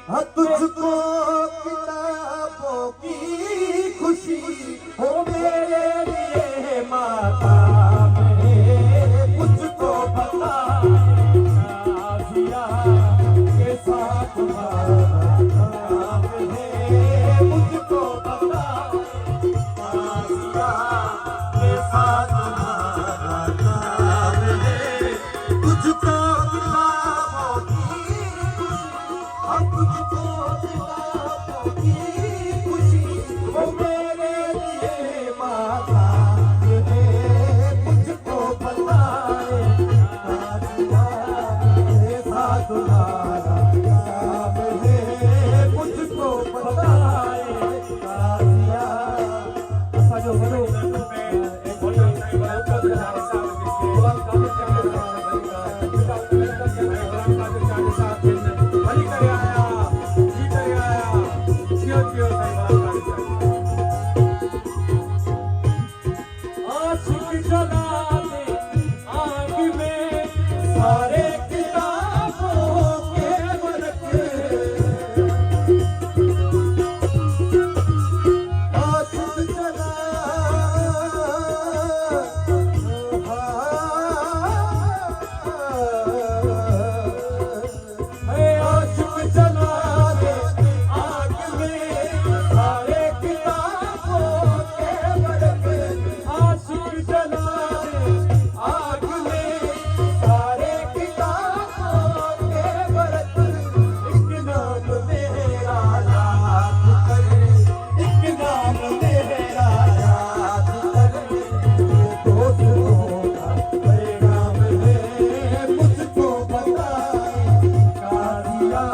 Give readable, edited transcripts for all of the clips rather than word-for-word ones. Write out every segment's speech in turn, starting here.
हाँ तुझको किताबों की खुशी हो मेरे लिए माता मेरे मुझको बता काजिया के साथ तुम्हारा काम है मुझको बता काजिया के साथ तुम्हारा काम है तुझको किताबों की खुशी हाँ तुझको किताबों की खुशी वो मेरे लिए माता है मुझको बताए काजिया के साथ तुम्हारा काम है मुझको बताए काजिया जो बनो आशिक जला दे आग में सारे किताबों के वर्क आशिक जला आशिक जला दे आग में सारे किताबों के वर्क आशिक जला दे आग में सारे किताबों के वर्क एक नाम मेरा याद करे एक नाम मेरा याद करे दोस्तों का पैगाम है मुझको बताए काजिया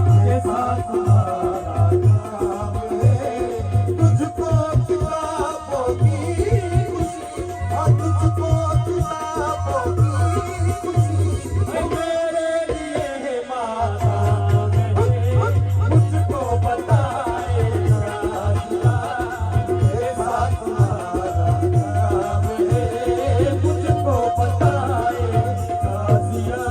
के साथ तुम्हारा काम है तुझको किताबों की खुशी हाँ तुझको किताबों की खुशी वो मेरे लिए माता है मुझको बताए काजिया के साथ तुम्हारा काम है मुझको बताए काजिया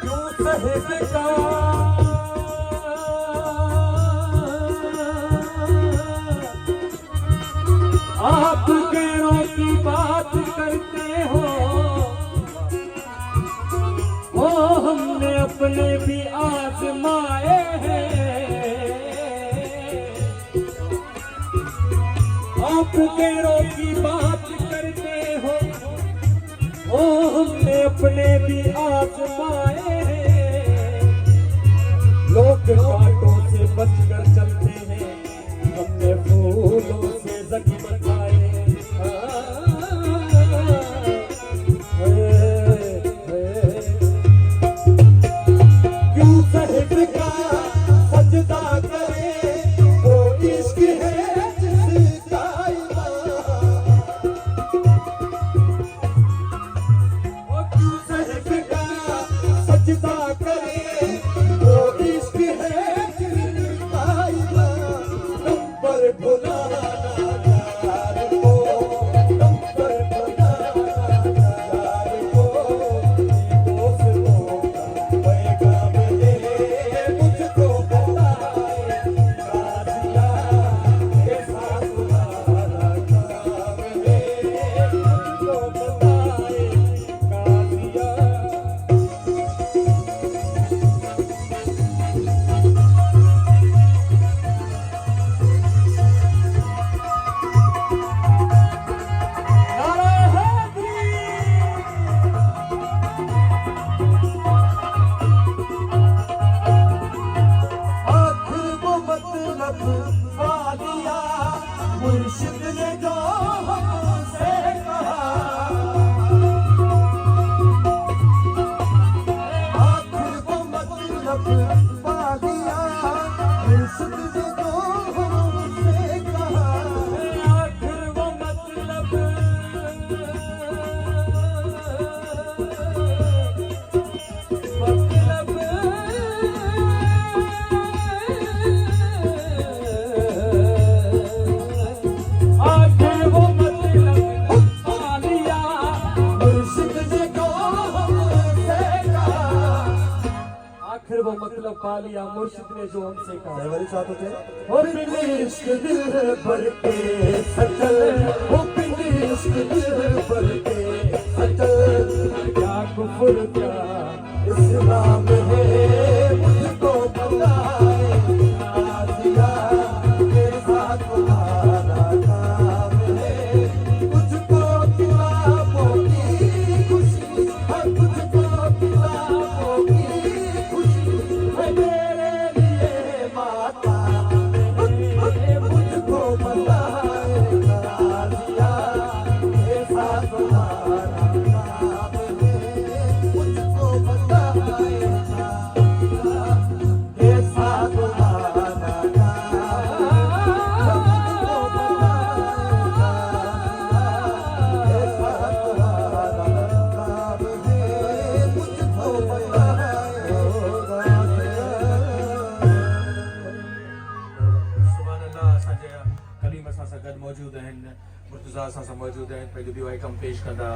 क्यों सहेजता आप गैरों की बात करते हो वो हमने अपने भी आजमाए हैं आप गैरों की बात करते हो वो हमने अपने भी आजमाए हैं लोग कांटों से बचकर चलते हैं हमने फूलों से जगमगाए क्यों सहज का सजदा करे वो इश्क है जिसका वो क्यों सहज का सजदा करे वो इश्क है जिसका नंबर भुलाना यार को नंबर भुलाना यार को दोस्तों का पैगाम है मुझको बताए काजिया के साथ तुम्हारा काम है मुझको बताए काजिया आखिर वो मतलब पा दिया मुर्शिद ने जो हमसे कहा आखिर वो मतलब पा दिया मुर्शिद ने जो हमसे कहा आखिर वो मतलब मतलब आखिर वो मतलब पा लिया मुर्शिद ने जो हमसे कहा। वही साथ होते ओ बिन इश्क दिल भर के सचल, ओ बिन इश्क दिल भर के सचल, क्या कुफ्र क्या इस्लाम है मुझको पता है, आसिया तेरे साथ तुम्हारा काम है, मुझको किताबों की खुशी, हर तुझको किताबों की खुशी है, तेरे लिए माता है, मुझको पता है, आसिया तेरे साथ तुम्हारा काम है, मुझको पता है, तेरे साथ तुम्हारा मौजूद आहिनि, मुर्तज़ा असां सां मौजूद आहिनि, पंहिंजो ॿियो आइटम पेश कंदा।